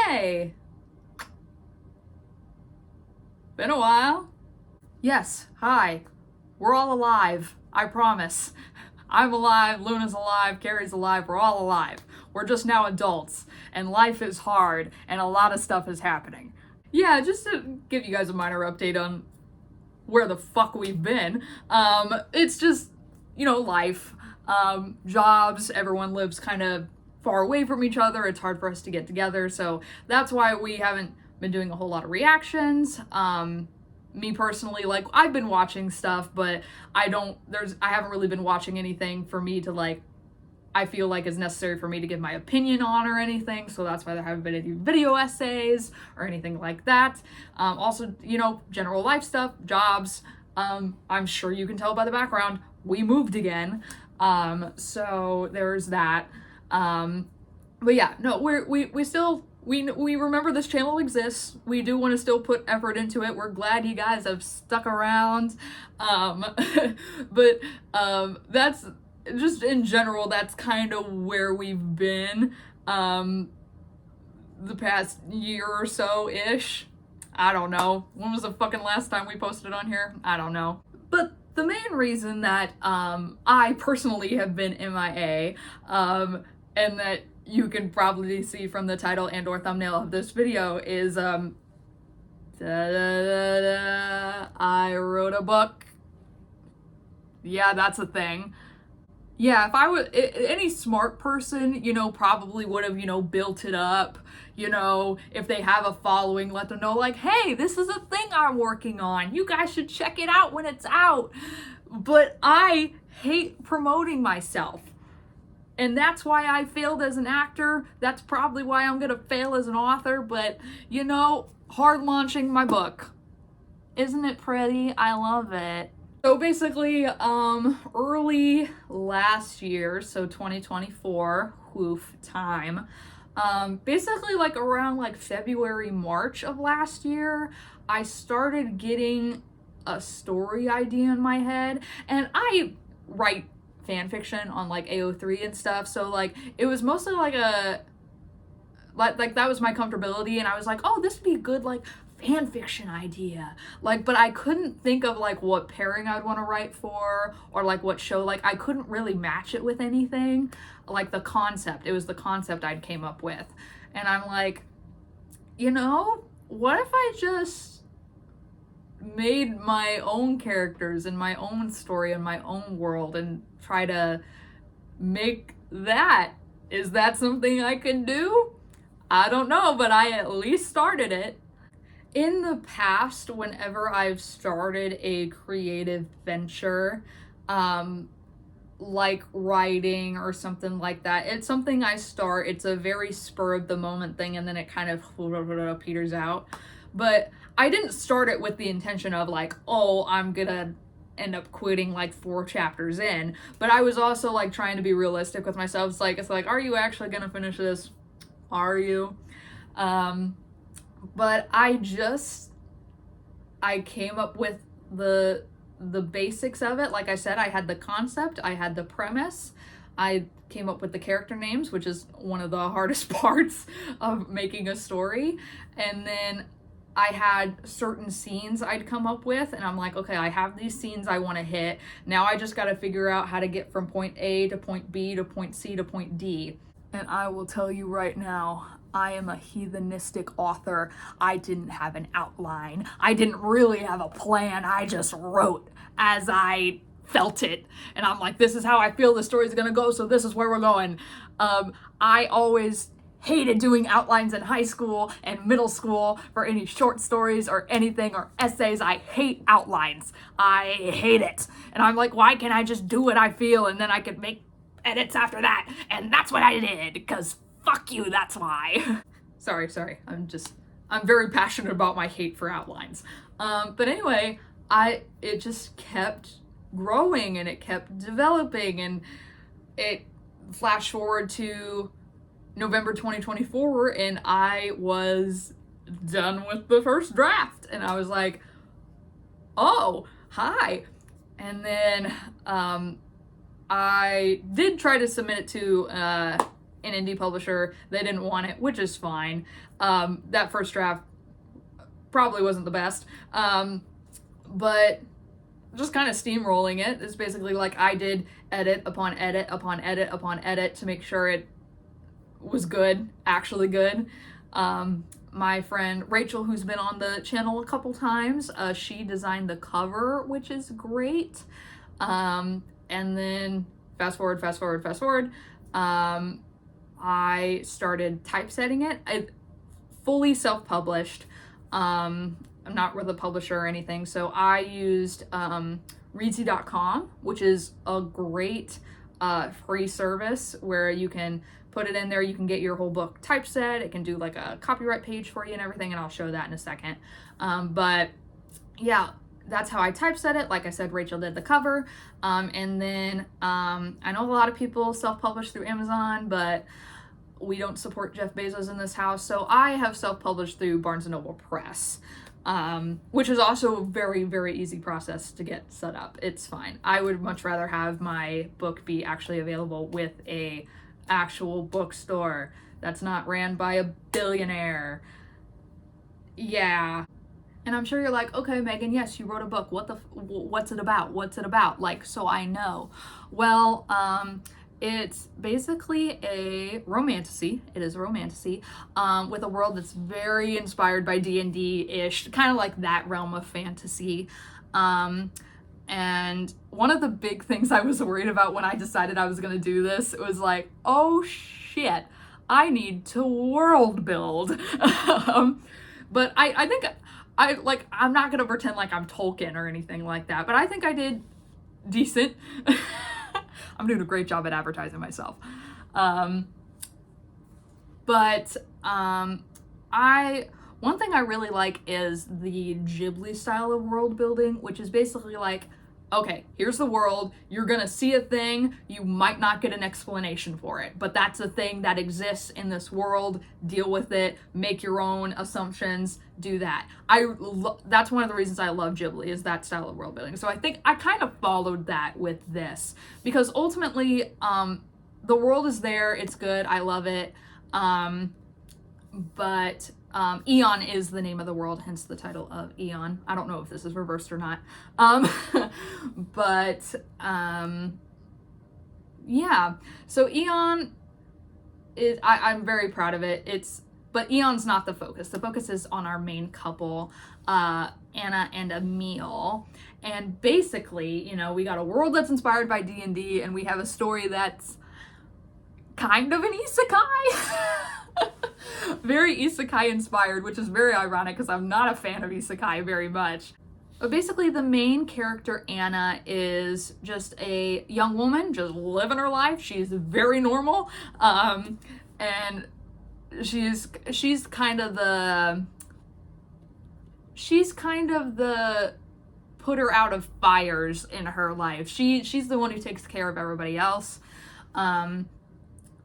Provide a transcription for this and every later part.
Hey! Been a while. Yes, hi. We're all alive. I promise. I'm alive, Luna's alive, Carrie's alive, we're all alive. We're just now adults, and life is hard, and a lot of stuff is happening. Yeah, just to give you guys a minor update on where the fuck we've been. It's just, life. Jobs, everyone lives kind of far away from each other. It's hard for us to get together, so that's why we haven't been doing a whole lot of reactions. Me personally, like, I've been watching stuff, but I haven't really been watching anything for me to, I feel like is necessary for me to give my opinion on or anything, so that's why there haven't been any video essays or anything like that. Also, general life stuff, jobs. I'm sure you can tell by the background, we moved again. So there's that. But yeah, no, we still, we remember this channel exists. We do want to still put effort into it. We're glad you guys have stuck around. But that's just in general, that's kind of where we've been the past year or so-ish. I don't know. When was the fucking last time we posted on here? I don't know. But the main reason that I personally have been MIA, and that you can probably see from the title and or thumbnail of this video is I wrote a book. Yeah, that's a thing. Yeah, if I would, any smart person, probably would have, built it up. If they have a following, let them know, like, hey, this is a thing I'm working on. You guys should check it out when it's out. But I hate promoting myself. And that's why I failed as an actor. That's probably why I'm gonna fail as an author. But, hard launching my book. Isn't it pretty? I love it. So basically, early last year, so 2024, time, basically around February, March of last year, I started getting a story idea in my head, and I write fan fiction on AO3 and stuff, so it was mostly that was my comfortability, and I was like, oh, this would be a good fan fiction idea, but I couldn't think of what pairing I'd want to write for, or what show. I couldn't really match it with anything. The concept, it was the concept I'd came up with, and I'm like, what if I just made my own characters and my own story and my own world and try to make that? Is that something I can do? I don't know, but I at least started it. In the past, whenever I've started a creative venture, like writing or something like that, it's something I start, it's a very spur of the moment thing, and then it kind of peters out. But I didn't start it with the intention of oh, I'm gonna end up quitting 4 chapters in, but I was also trying to be realistic with myself. It's like, are you actually gonna finish this? Are you? But I came up with the basics of it. Like I said, I had the concept, I had the premise, I came up with the character names, which is one of the hardest parts of making a story, and then I had certain scenes I'd come up with, and I'm like, okay, I have these scenes I want to hit. Now I just got to figure out how to get from point A to point B to point C to point D. And I will tell you right now, I am a heathenistic author. I didn't have an outline. I didn't really have a plan. I just wrote as I felt it. And I'm like, this is how I feel the story's gonna go, so this is where we're going. I always hated doing outlines in high school and middle school for any short stories or anything or essays. I hate outlines. I hate it. And I'm like, why can't I just do what I feel, and then I could make edits after that? And that's what I did, because fuck you, that's why. Sorry, I'm very passionate about my hate for outlines. But anyway, it just kept growing and it kept developing, and it flashed forward to November 2024, and I was done with the first draft, and I was like, oh, hi. And then I did try to submit it to an indie publisher. They didn't want it, which is fine. That first draft probably wasn't the best. But just kind of steamrolling it. It's basically like I did edit upon edit upon edit upon edit to make sure it was good, actually good. My friend Rachel, who's been on the channel a couple times, she designed the cover, which is great. And then fast forward, I started typesetting it. I fully self-published. I'm not with a publisher or anything, so I used Readsy.com, which is a great free service where you can put it in there, you can get your whole book typeset, it can do like a copyright page for you and everything, and I'll show that in a second. But yeah, that's how I typeset it. Like I said, Rachel did the cover. And then I know a lot of people self-publish through Amazon, but we don't support Jeff Bezos in this house, so I have self-published through Barnes & Noble Press, which is also a very, very easy process to get set up. It's fine. I would much rather have my book be actually available with a actual bookstore that's not ran by a billionaire. Yeah. And I'm sure you're like, okay, Megan, yes, you wrote a book. What's it about? What's it about? Like, so I know. Well, it's basically a romantasy. It is a romantasy with a world that's very inspired by D&D-ish, kind of like that realm of fantasy. And one of the big things I was worried about when I decided I was going to do this, it was like, oh shit, I need to world build. But I think I'm not going to pretend like I'm Tolkien or anything like that, but I think I did decent. I'm doing a great job at advertising myself. One thing I really like is the Ghibli style of world building, which is basically like, okay, here's the world, you're gonna see a thing, you might not get an explanation for it, but that's a thing that exists in this world, deal with it, make your own assumptions, do that. That's one of the reasons I love Ghibli, is that style of world building. So I think I kind of followed that with this, because ultimately, the world is there, it's good, I love it, but Eon is the name of the world, hence the title of Eon. I don't know if this is reversed or not. Yeah. So Eon is, I'm very proud of it. But Eon's not the focus. The focus is on our main couple, Anna and Emil. And basically, we got a world that's inspired by D&D, and we have a story that's kind of an isekai. Very isekai inspired, which is very ironic because I'm not a fan of isekai very much. But basically the main character, Anna, is just a young woman just living her life. She's very normal. And she's kind of the put her out of fires in her life. She's the one who takes care of everybody else.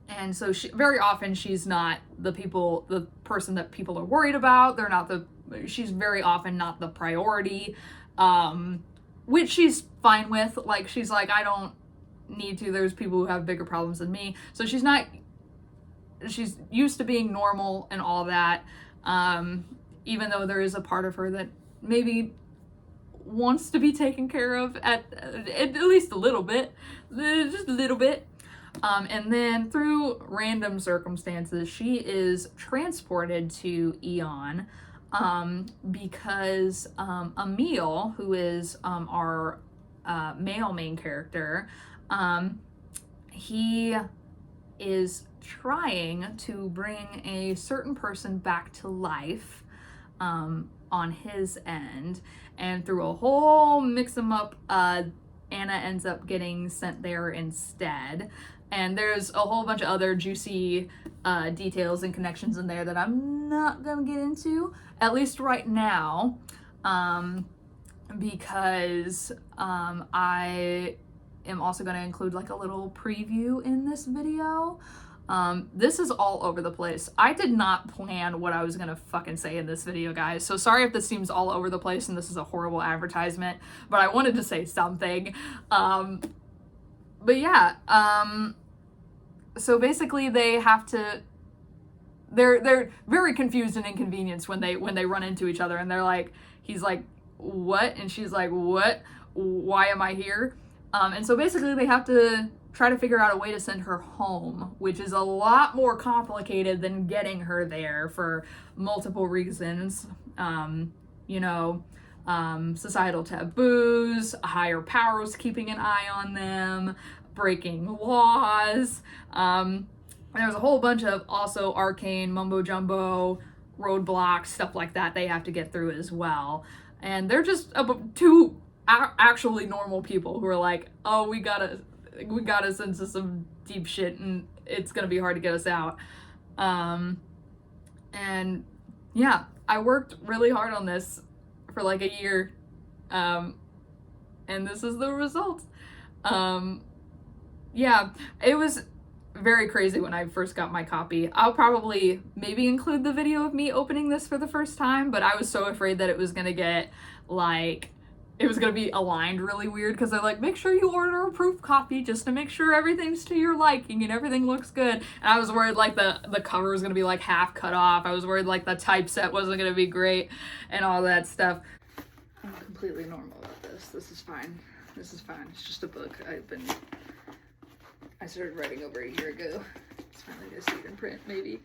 And so very often she's not the person that people are worried about. She's very often not the priority, which she's fine with. Like, she's like, I don't need to. There's people who have bigger problems than me. So she's used to being normal and all that. Even though there is a part of her that maybe wants to be taken care of at least a little bit, just a little bit. And then through random circumstances, she is transported to Eon because Emil, who is our male main character, he is trying to bring a certain person back to life on his end, and through a whole mix-em-up, Anna ends up getting sent there instead. And there's a whole bunch of other juicy details and connections in there that I'm not gonna get into, at least right now, because I am also gonna include like a little preview in this video. This is all over the place. I did not plan what I was gonna fucking say in this video, guys. So sorry if this seems all over the place and this is a horrible advertisement, but I wanted to say something. But yeah, So basically they have to, they're very confused and inconvenienced when they run into each other, and they're like, he's like, what? And she's like, what? Why am I here? And so basically they have to try to figure out a way to send her home, which is a lot more complicated than getting her there for multiple reasons. You know, societal taboos, higher powers keeping an eye on them, breaking laws. There's a whole bunch of also arcane mumbo jumbo roadblocks, stuff like that they have to get through as well. And they're just two actually normal people who are like, oh, we gotta into some deep shit, and it's gonna be hard to get us out. And yeah, I worked really hard on this for like a year, and this is the result. Yeah, it was very crazy when I first got my copy. I'll probably maybe include the video of me opening this for the first time, but I was so afraid that it was gonna get like, it was gonna be aligned really weird, because they're like, make sure you order a proof copy just to make sure everything's to your liking and everything looks good. And I was worried like the cover was gonna be like half cut off. I was worried like the typeset wasn't gonna be great and all that stuff. I'm completely normal about this. This is fine. This is fine. It's just a book. I started writing over a year ago. It's finally gonna see it in print, maybe.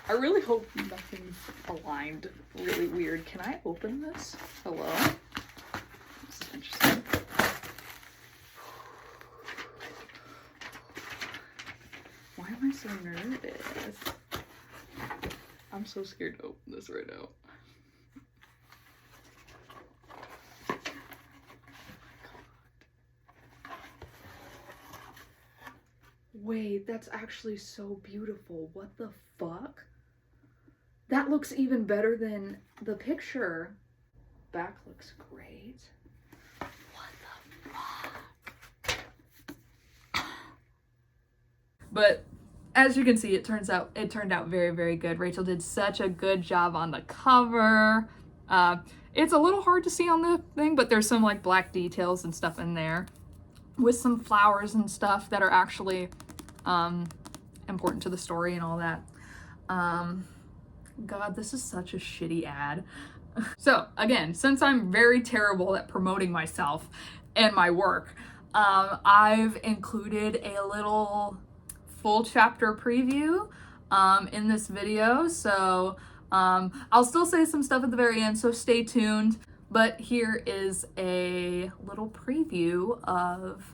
I really hope nothing's aligned really weird. Can I open this? Hello? This is interesting. Why am I so nervous? I'm so scared to open this right now. Wait, that's actually so beautiful. What the fuck? That looks even better than the picture. Back looks great. What the fuck? But as you can see, it turned out very, very good. Rachel did such a good job on the cover. It's a little hard to see on the thing, but there's some like black details and stuff in there with some flowers and stuff that are actually important to the story and all that. God, this is such a shitty ad. So again, since I'm very terrible at promoting myself and my work, I've included a little full chapter preview in this video. So I'll still say some stuff at the very end, so stay tuned. But here is a little preview of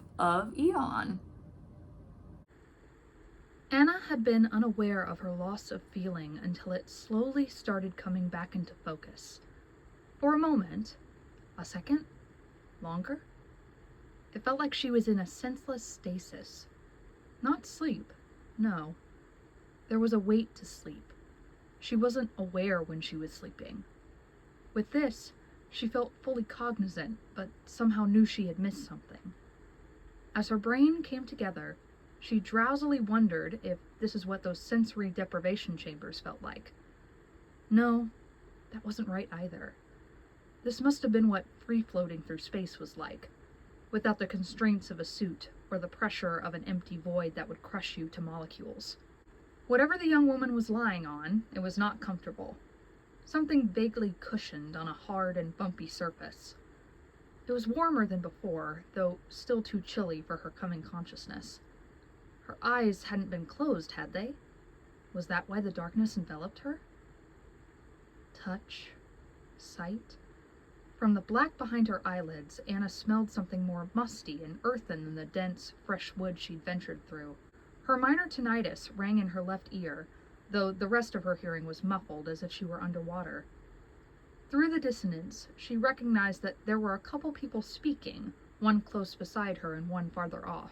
Eon. Anna had been unaware of her loss of feeling until it slowly started coming back into focus. For a moment, a second, longer, it felt like she was in a senseless stasis. Not sleep, no. There was a weight to sleep. She wasn't aware when she was sleeping. With this, she felt fully cognizant, but somehow knew she had missed something. As her brain came together, she drowsily wondered if this is what those sensory deprivation chambers felt like. No, that wasn't right either. This must have been what free-floating through space was like, without the constraints of a suit or the pressure of an empty void that would crush you to molecules. Whatever the young woman was lying on, it was not comfortable. Something vaguely cushioned on a hard and bumpy surface. It was warmer than before, though still too chilly for her coming consciousness. Her eyes hadn't been closed, had they? Was that why the darkness enveloped her? Touch, sight. From the black behind her eyelids, Anna smelled something more musty and earthen than the dense, fresh wood she'd ventured through. Her minor tinnitus rang in her left ear, though the rest of her hearing was muffled as if she were underwater. Through the dissonance, she recognized that there were a couple people speaking, one close beside her and one farther off.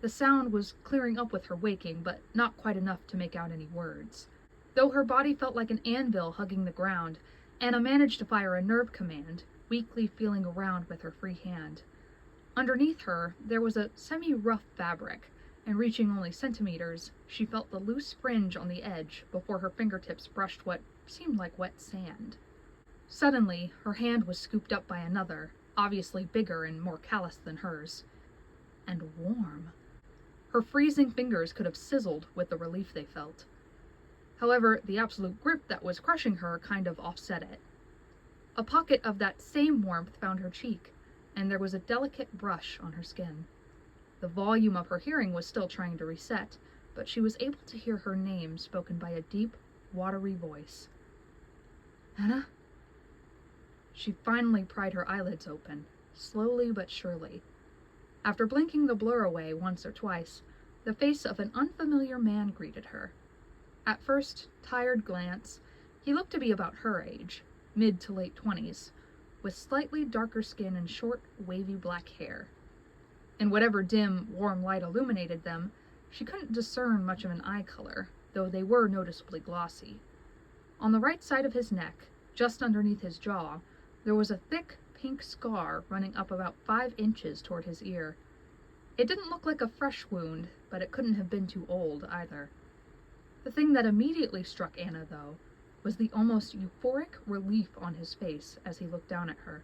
The sound was clearing up with her waking, but not quite enough to make out any words. Though her body felt like an anvil hugging the ground, Anna managed to fire a nerve command, weakly feeling around with her free hand. Underneath her, there was a semi-rough fabric, and reaching only centimeters, she felt the loose fringe on the edge before her fingertips brushed what seemed like wet sand. Suddenly, her hand was scooped up by another, obviously bigger and more callous than hers. And warm. Her freezing fingers could have sizzled with the relief they felt. However, the absolute grip that was crushing her kind of offset it. A pocket of that same warmth found her cheek, and there was a delicate brush on her skin. The volume of her hearing was still trying to reset, but she was able to hear her name spoken by a deep, watery voice. Anna? She finally pried her eyelids open, slowly but surely. After blinking the blur away once or twice, the face of an unfamiliar man greeted her. At first, tired glance, he looked to be about her age, mid to late 20s, with slightly darker skin and short, wavy black hair. In whatever dim, warm light illuminated them, she couldn't discern much of an eye color, though they were noticeably glossy. On the right side of his neck, just underneath his jaw, there was a thick, pink scar running up about 5 inches toward his ear. It didn't look like a fresh wound, but it couldn't have been too old either. The thing that immediately struck Anna, though, was the almost euphoric relief on his face as he looked down at her.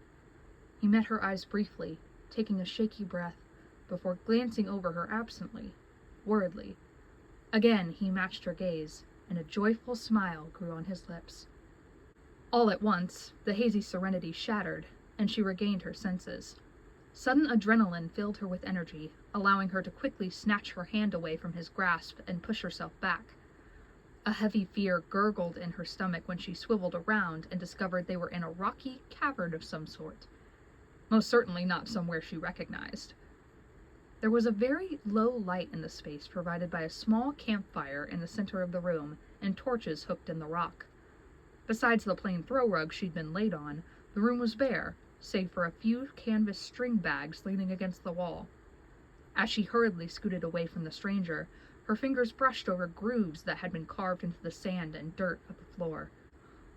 He met her eyes briefly, taking a shaky breath, before glancing over her absently, worriedly. Again he matched her gaze, and a joyful smile grew on his lips. All at once, the hazy serenity shattered, and she regained her senses. Sudden adrenaline filled her with energy, allowing her to quickly snatch her hand away from his grasp and push herself back. A heavy fear gurgled in her stomach when she swiveled around and discovered they were in a rocky cavern of some sort. Most certainly not somewhere she recognized. There was a very low light in the space provided by a small campfire in the center of the room and torches hooked in the rock. Besides the plain throw rug she'd been laid on, the room was bare, save for a few canvas string bags leaning against the wall. As she hurriedly scooted away from the stranger, her fingers brushed over grooves that had been carved into the sand and dirt of the floor.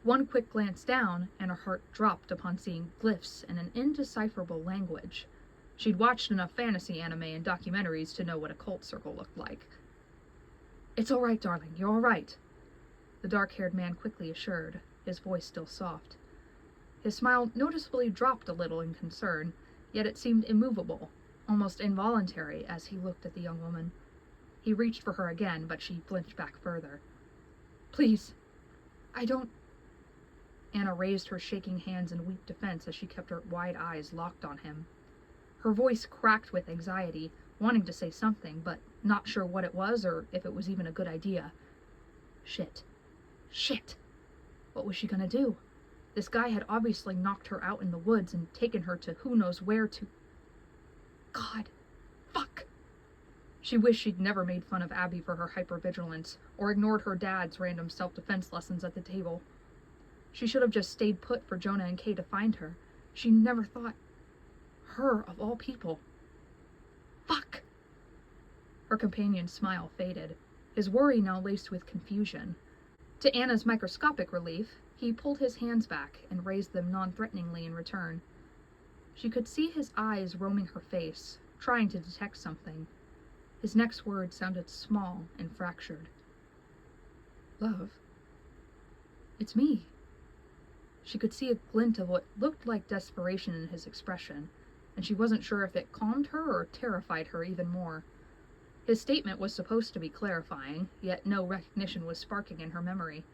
One quick glance down, and her heart dropped upon seeing glyphs in an indecipherable language. She'd watched enough fantasy anime and documentaries to know what a cult circle looked like. "It's all right, darling, you're all right," the dark-haired man quickly assured, his voice still soft. His smile noticeably dropped a little in concern, yet it seemed immovable, almost involuntary as he looked at the young woman. He reached for her again, but she flinched back further. "Please, I don't..." Anna raised her shaking hands in weak defense as she kept her wide eyes locked on him. Her voice cracked with anxiety, wanting to say something, but not sure what it was or if it was even a good idea. Shit. What was she gonna do? This guy had obviously knocked her out in the woods and taken her to who knows where to... God. Fuck. She wished she'd never made fun of Abby for her hypervigilance, or ignored her dad's random self-defense lessons at the table. She should have just stayed put for Jonah and Kay to find her. She never thought... Her, of all people. Fuck! Her companion's smile faded, his worry now laced with confusion. To Anna's microscopic relief, he pulled his hands back and raised them non-threateningly in return. She could see his eyes roaming her face, trying to detect something. His next word sounded small and fractured. "Love? It's me." She could see a glint of what looked like desperation in his expression, and she wasn't sure if it calmed her or terrified her even more. His statement was supposed to be clarifying, yet no recognition was sparking in her memory.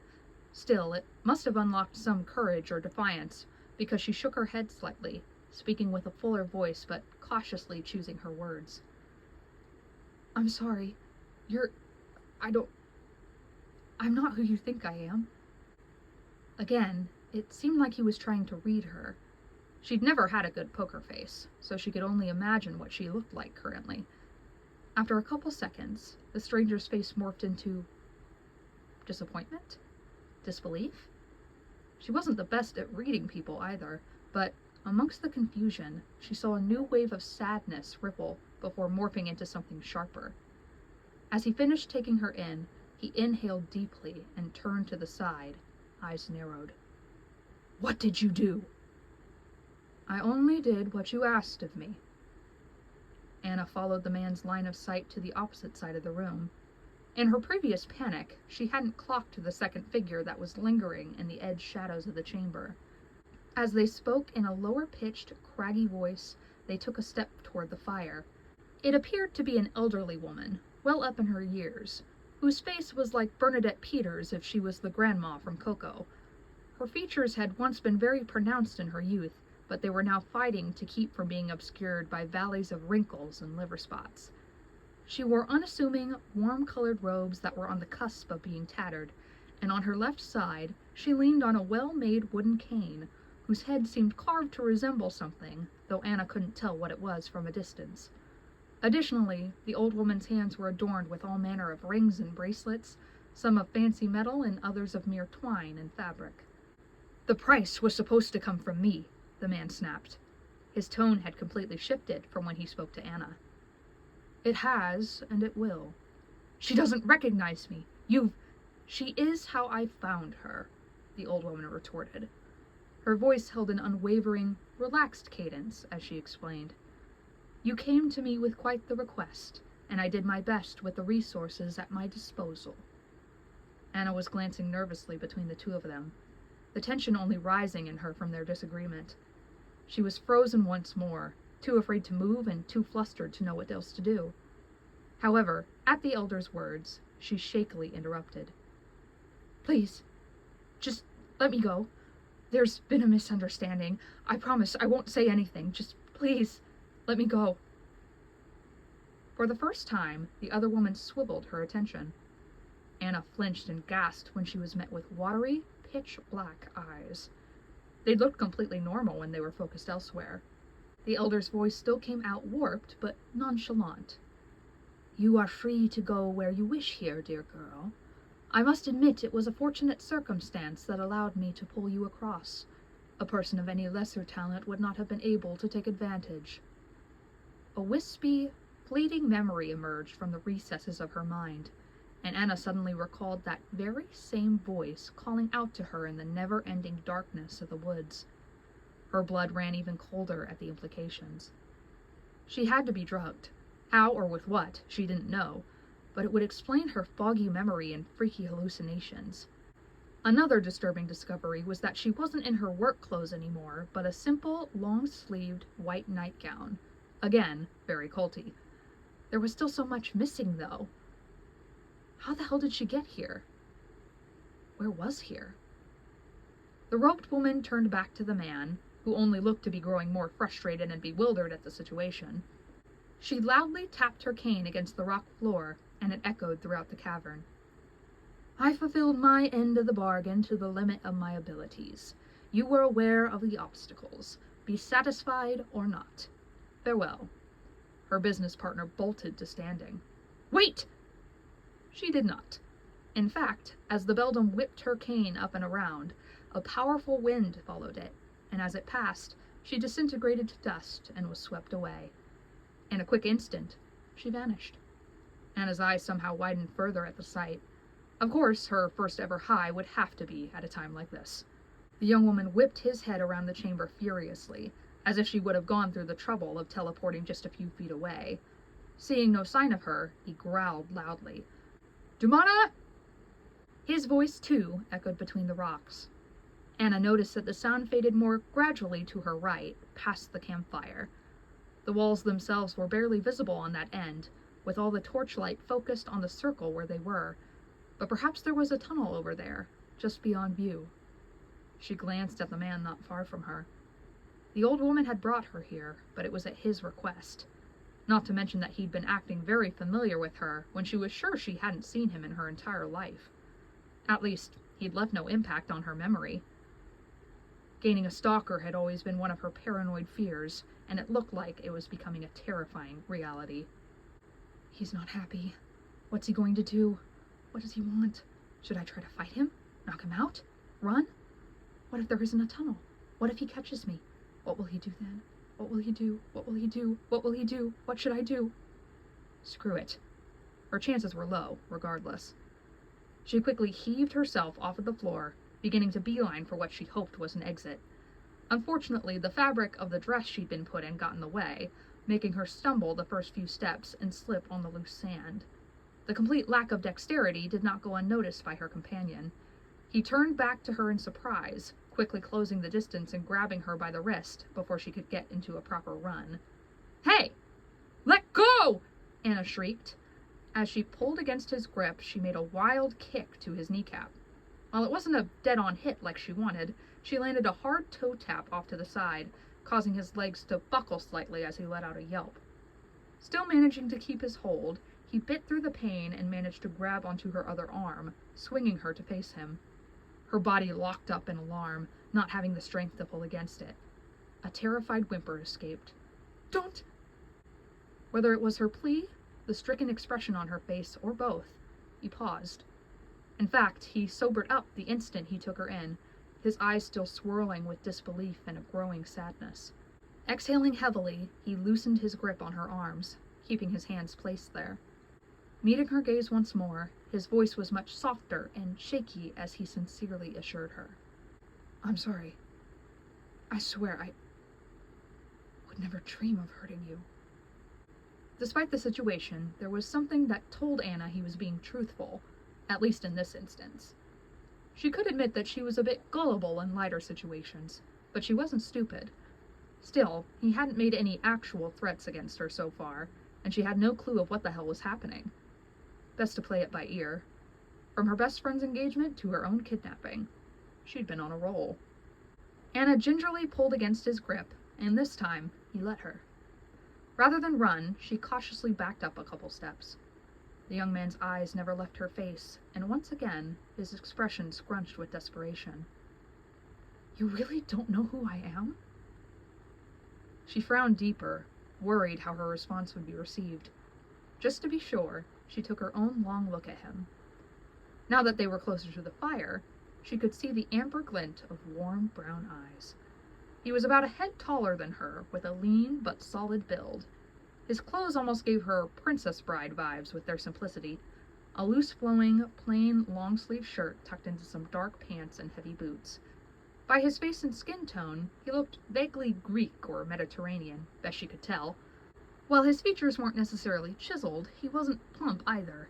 Still, it must have unlocked some courage or defiance, because she shook her head slightly, speaking with a fuller voice but cautiously choosing her words. "I'm sorry. I'm not who you think I am." Again, it seemed like he was trying to read her. She'd never had a good poker face, so she could only imagine what she looked like currently. After a couple seconds, the stranger's face morphed into... disappointment? Disbelief? She wasn't the best at reading people either, but amongst the confusion, she saw a new wave of sadness ripple before morphing into something sharper. As he finished taking her in, he inhaled deeply and turned to the side, eyes narrowed. "What did you do?" "I only did what you asked of me." Anna followed the man's line of sight to the opposite side of the room. In her previous panic, she hadn't clocked the second figure that was lingering in the edge shadows of the chamber. As they spoke in a lower-pitched, craggy voice, they took a step toward the fire. It appeared to be an elderly woman, well up in her years, whose face was like Bernadette Peters if she was the grandma from Coco. Her features had once been very pronounced in her youth, but they were now fighting to keep from being obscured by valleys of wrinkles and liver spots. She wore unassuming, warm-colored robes that were on the cusp of being tattered, and on her left side she leaned on a well-made wooden cane, whose head seemed carved to resemble something, though Anna couldn't tell what it was from a distance. Additionally, the old woman's hands were adorned with all manner of rings and bracelets, some of fancy metal and others of mere twine and fabric. "The price was supposed to come from me," the man snapped. His tone had completely shifted from when he spoke to Anna. "It has, and it will. She doesn't recognize me. She is how I found her," the old woman retorted. Her voice held an unwavering, relaxed cadence as she explained. "You came to me with quite the request, and I did my best with the resources at my disposal." Anna was glancing nervously between the two of them, the tension only rising in her from their disagreement. She was frozen once more, too afraid to move and too flustered to know what else to do. However, at the elder's words, she shakily interrupted. "Please, just let me go. There's been a misunderstanding. I promise I won't say anything. Just please, let me go." For the first time, the other woman swiveled her attention. Anna flinched and gasped when she was met with watery, pitch-black eyes. They'd looked completely normal when they were focused elsewhere. The elder's voice still came out warped, but nonchalant. "You are free to go where you wish here, dear girl. I must admit it was a fortunate circumstance that allowed me to pull you across. A person of any lesser talent would not have been able to take advantage." A wispy, fleeting memory emerged from the recesses of her mind, and Anna suddenly recalled that very same voice calling out to her in the never-ending darkness of the woods. Her blood ran even colder at the implications. She had to be drugged. How or with what, she didn't know, but it would explain her foggy memory and freaky hallucinations. Another disturbing discovery was that she wasn't in her work clothes anymore, but a simple, long-sleeved white nightgown. Again, very culty. There was still so much missing, though. How the hell did she get here? Where was here? The robed woman turned back to the man, who only looked to be growing more frustrated and bewildered at the situation. She loudly tapped her cane against the rock floor, and it echoed throughout the cavern. "I fulfilled my end of the bargain to the limit of my abilities. You were aware of the obstacles. Be satisfied or not. Farewell." Her business partner bolted to standing. "Wait!" She did not. In fact, as the beldam whipped her cane up and around, a powerful wind followed it, and as it passed, she disintegrated to dust and was swept away. In a quick instant, she vanished. Anna's eyes somehow widened further at the sight. Of course, her first ever high would have to be at a time like this. The young woman whipped his head around the chamber furiously, as if she would have gone through the trouble of teleporting just a few feet away. Seeing no sign of her, he growled loudly. "Dumana!" His voice, too, echoed between the rocks. Anna noticed that the sound faded more gradually to her right, past the campfire. The walls themselves were barely visible on that end, with all the torchlight focused on the circle where they were, but perhaps there was a tunnel over there, just beyond view. She glanced at the man not far from her. The old woman had brought her here, but it was at his request. Not to mention that he'd been acting very familiar with her when she was sure she hadn't seen him in her entire life. At least, he'd left no impact on her memory. Gaining a stalker had always been one of her paranoid fears, and it looked like it was becoming a terrifying reality. He's not happy. What's he going to do? What does he want? Should I try to fight him? Knock him out? Run? What if there isn't a tunnel? What if he catches me? What will he do then? What will he do? What will he do? What will he do? What should I do? Screw it. Her chances were low, regardless. She quickly heaved herself off of the floor, beginning to beeline for what she hoped was an exit. Unfortunately, the fabric of the dress she'd been put in got in the way, making her stumble the first few steps and slip on the loose sand. The complete lack of dexterity did not go unnoticed by her companion. He turned back to her in surprise, quickly closing the distance and grabbing her by the wrist before she could get into a proper run. "Hey! Let go!" Anna shrieked. As she pulled against his grip, she made a wild kick to his kneecap. While it wasn't a dead-on hit like she wanted, she landed a hard toe tap off to the side, causing his legs to buckle slightly as he let out a yelp. Still managing to keep his hold, he bit through the pain and managed to grab onto her other arm, swinging her to face him. Her body locked up in alarm, not having the strength to pull against it. A terrified whimper escaped. "Don't!" Whether it was her plea, the stricken expression on her face, or both, he paused. In fact, he sobered up the instant he took her in, his eyes still swirling with disbelief and a growing sadness. Exhaling heavily, he loosened his grip on her arms, keeping his hands placed there. Meeting her gaze once more, his voice was much softer and shaky as he sincerely assured her. "I'm sorry. I swear I would never dream of hurting you." Despite the situation, there was something that told Anna he was being truthful, at least in this instance. She could admit that she was a bit gullible in lighter situations, but she wasn't stupid. Still, he hadn't made any actual threats against her so far, and she had no clue of what the hell was happening. Best to play it by ear. From her best friend's engagement to her own kidnapping, she'd been on a roll. Anna gingerly pulled against his grip, and this time, he let her. Rather than run, she cautiously backed up a couple steps. The young man's eyes never left her face, and once again, his expression scrunched with desperation. "You really don't know who I am?" She frowned deeper, worried how her response would be received. Just to be sure, she took her own long look at him. Now that they were closer to the fire, she could see the amber glint of warm brown eyes. He was about a head taller than her, with a lean but solid build. His clothes almost gave her Princess Bride vibes with their simplicity. A loose-flowing, plain, long-sleeve shirt tucked into some dark pants and heavy boots. By his face and skin tone, he looked vaguely Greek or Mediterranean, best she could tell. While his features weren't necessarily chiseled, he wasn't plump either.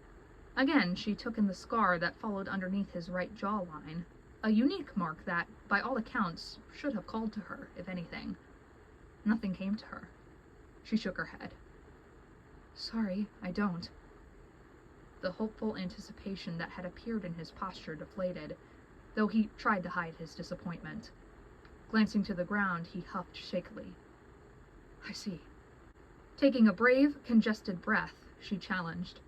Again, she took in the scar that followed underneath his right jawline, a unique mark that, by all accounts, should have called to her, if anything. Nothing came to her. She shook her head. "Sorry, I don't." The hopeful anticipation that had appeared in his posture deflated, though he tried to hide his disappointment. Glancing to the ground, he huffed shakily. "I see." Taking a brave, congested breath, she challenged,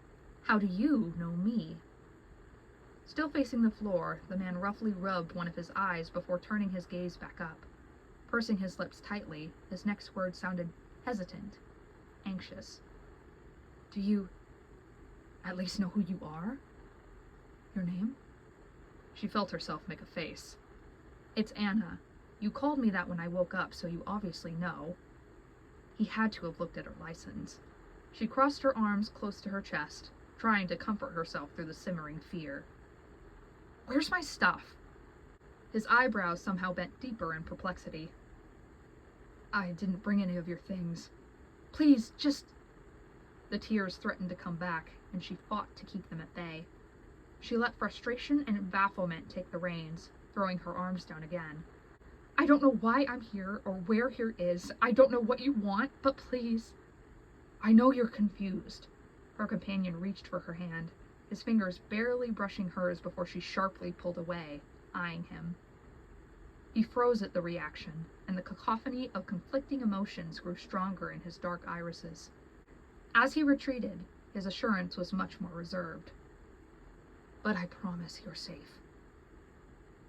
"How do you know me?" Still facing the floor, the man roughly rubbed one of his eyes before turning his gaze back up. Pursing his lips tightly, his next words sounded hesitant, anxious. "Do you at least know who you are? Your name?" She felt herself make a face. "It's Anna. You called me that when I woke up, so you obviously know." He had to have looked at her license. She crossed her arms close to her chest, trying to comfort herself through the simmering fear. "Where's my stuff?" His eyebrows somehow bent deeper in perplexity. "I didn't bring any of your things. Please, just..." The tears threatened to come back, and she fought to keep them at bay. She let frustration and bafflement take the reins, throwing her arms down again. "I don't know why I'm here or where here is. I don't know what you want, but please." "I know you're confused." Her companion reached for her hand, his fingers barely brushing hers before she sharply pulled away, eyeing him. He froze at the reaction, and the cacophony of conflicting emotions grew stronger in his dark irises. As he retreated, his assurance was much more reserved. "But I promise you're safe."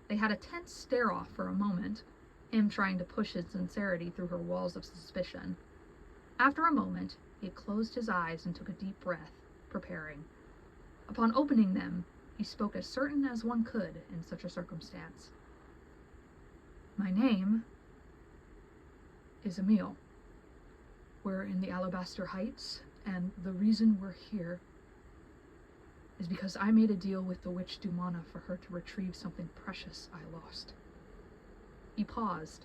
They had a tense stare-off for a moment, him trying to push his sincerity through her walls of suspicion. After a moment, he closed his eyes and took a deep breath, preparing. Upon opening them, he spoke as certain as one could in such a circumstance. "My name is Emil. We're in the Alabaster Heights, and the reason we're here is because I made a deal with the witch Dumana for her to retrieve something precious I lost." He paused,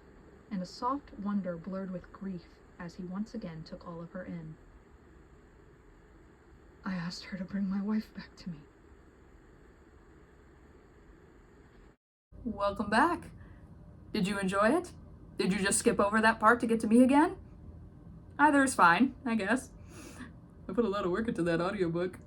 and a soft wonder blurred with grief as he once again took all of her in. "I asked her to bring my wife back to me." Welcome back. Did you enjoy it? Did you just skip over that part to get to me again? Either is fine, I guess. I put a lot of work into that audiobook.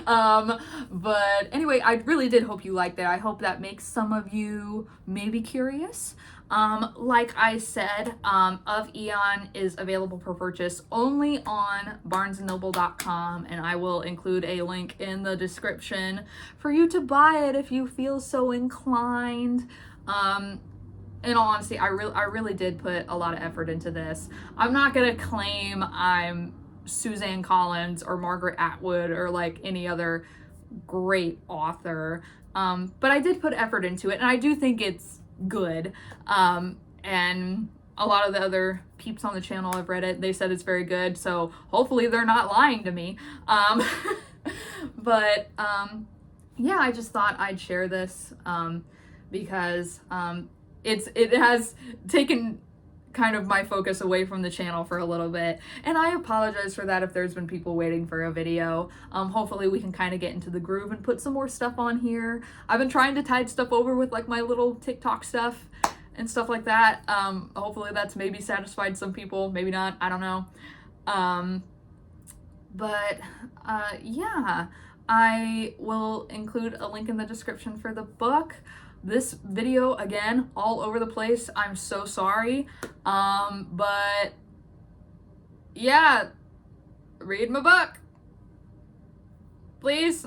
But anyway, I really did hope you liked it. I hope that makes some of you maybe curious. Like I said, Of Eon is available for purchase only on barnesandnoble.com, and I will include a link in the description for you to buy it if you feel so inclined. In all honesty, I really did put a lot of effort into this. I'm not gonna claim I'm Suzanne Collins or Margaret Atwood or like any other great author, but I did put effort into it, and I do think it's good. And a lot of the other peeps on the channel have read it. They said it's very good, so hopefully they're not lying to me. But yeah, I just thought I'd share this because it has taken kind of my focus away from the channel for a little bit, and I apologize for that if there's been people waiting for a video. Hopefully we can kind of get into the groove and put some more stuff on here. I've been trying to tide stuff over with like my little TikTok stuff and stuff like that. Hopefully that's maybe satisfied some people, maybe not, I don't know. But yeah, I will include a link in the description for the book. This video, again, all over the place. I'm so sorry. But yeah, read my book, please.